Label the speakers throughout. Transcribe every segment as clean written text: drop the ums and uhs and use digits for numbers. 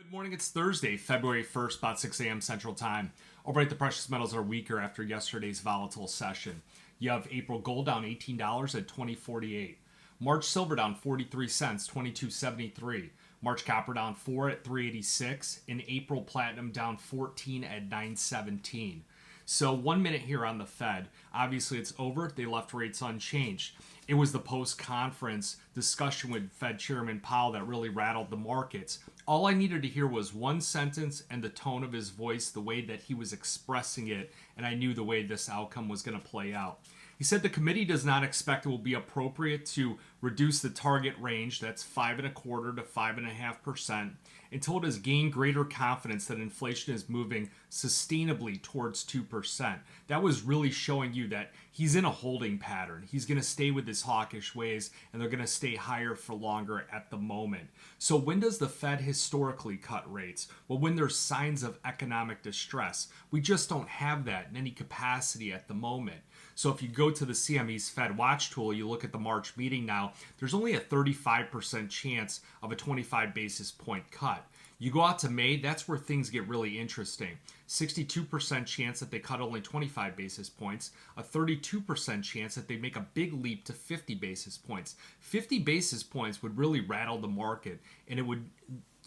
Speaker 1: Good morning. It's Thursday, February 1st, about 6 a.m. Central Time. Overnight, the precious metals are weaker after yesterday's volatile session. You have April gold down $18 at $20.48. March silver down 43 cents, $22.73. March copper down 4 at $3.86. And April platinum down 14 at $9.17. So 1 minute here on the Fed. Obviously, it's over. They left rates unchanged. It was the post-conference discussion with Fed Chairman Powell that really rattled the markets. All I needed to hear was one sentence and the tone of his voice, the way that he was expressing it, and I knew the way this outcome was going to play out. He said the committee does not expect it will be appropriate to reduce the target range, that's 5.25% to 5.5%, until it has gained greater confidence that inflation is moving sustainably towards 2%. That was really showing you that he's in a holding pattern. He's going to stay with his hawkish ways, and they're going to stay higher for longer at the moment. So when does the Fed historically cut rates? Well, when there's signs of economic distress. We just don't have that in any capacity at the moment. So if you go to the CME's Fed Watch tool, you look at the March meeting now, there's only a 35% chance of a 25 basis point cut. You go out to May, that's where things get really interesting. 62% chance that they cut only 25 basis points, a 32% chance that they make a big leap to 50 basis points. 50 basis points would really rattle the market, and it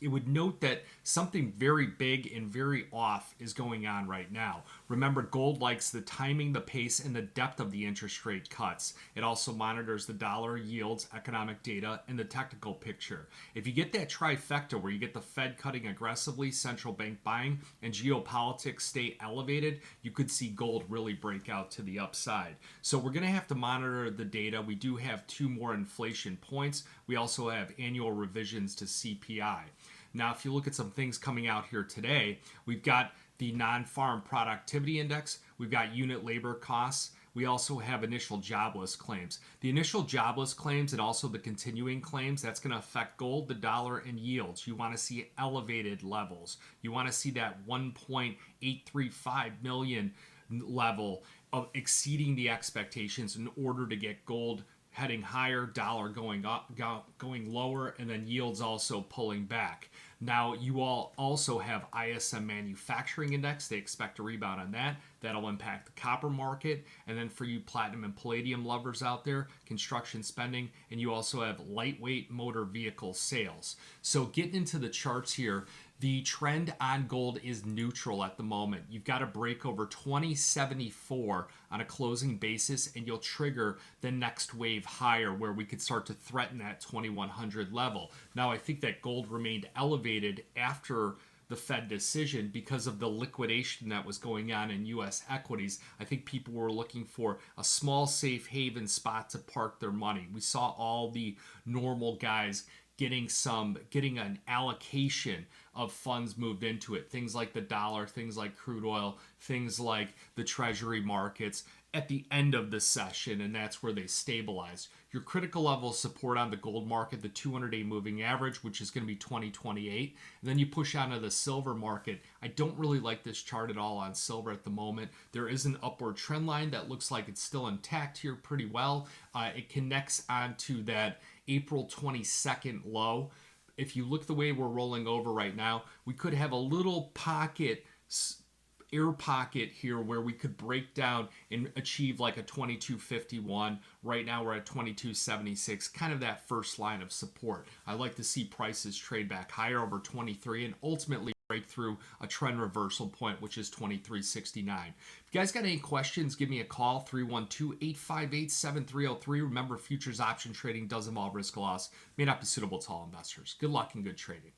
Speaker 1: would note that something very big and very off is going on right now. Remember, gold likes the timing, the pace, and the depth of the interest rate cuts. It also monitors the dollar, yields, economic data, and the technical picture. If you get that trifecta where you get the Fed cutting aggressively, central bank buying, and geopolitics stay elevated, you could see gold really break out to the upside. So we're going to have to monitor the data. We do have 2 more inflation points. We also have annual revisions to CPI. Now, if you look at some things coming out here today, we've got the non-farm productivity index, we've got unit labor costs, we also have initial jobless claims. The initial jobless claims and also the continuing claims, that's going to affect gold, the dollar, and yields. You want to see elevated levels. You want to see that 1.835 million level of exceeding the expectations in order to get gold heading higher, dollar going up, going lower, and then yields also pulling back. Now, you all also have ISM Manufacturing Index. They expect a rebound on that. That'll impact the copper market. And then for you platinum and palladium lovers out there, construction spending. And you also have lightweight motor vehicle sales. So getting into the charts here, the trend on gold is neutral at the moment. You've got to break over 2074 on a closing basis, and you'll trigger the next wave higher where we could start to threaten that 2100 level. Now, I think that gold remained elevated after the Fed decision because of the liquidation that was going on in U.S. equities. I think people were looking for a small safe haven spot to park their money. We saw all the normal guys getting an allocation of funds moved into it. Things like the dollar, things like crude oil, things like the treasury markets at the end of the session, and that's where they stabilized. Your critical level of support on the gold market, the 200-day moving average, which is going to be 2028. And then you push onto the silver market. I don't really like this chart at all on silver at the moment. There is an upward trend line that looks like it's still intact here pretty well. It connects onto that April 22nd low. If you look the way we're rolling over right now, we could have a little air pocket here where we could break down and achieve like a 2251. Right now we're at 2276, kind of that first line of support. I like to see prices trade back higher over 23 and ultimately break through a trend reversal point, which is 2369. If you guys got any questions, give me a call, 312-858-7303. Remember, futures option trading does involve risk of loss, may not be suitable to all investors. Good luck and good trading.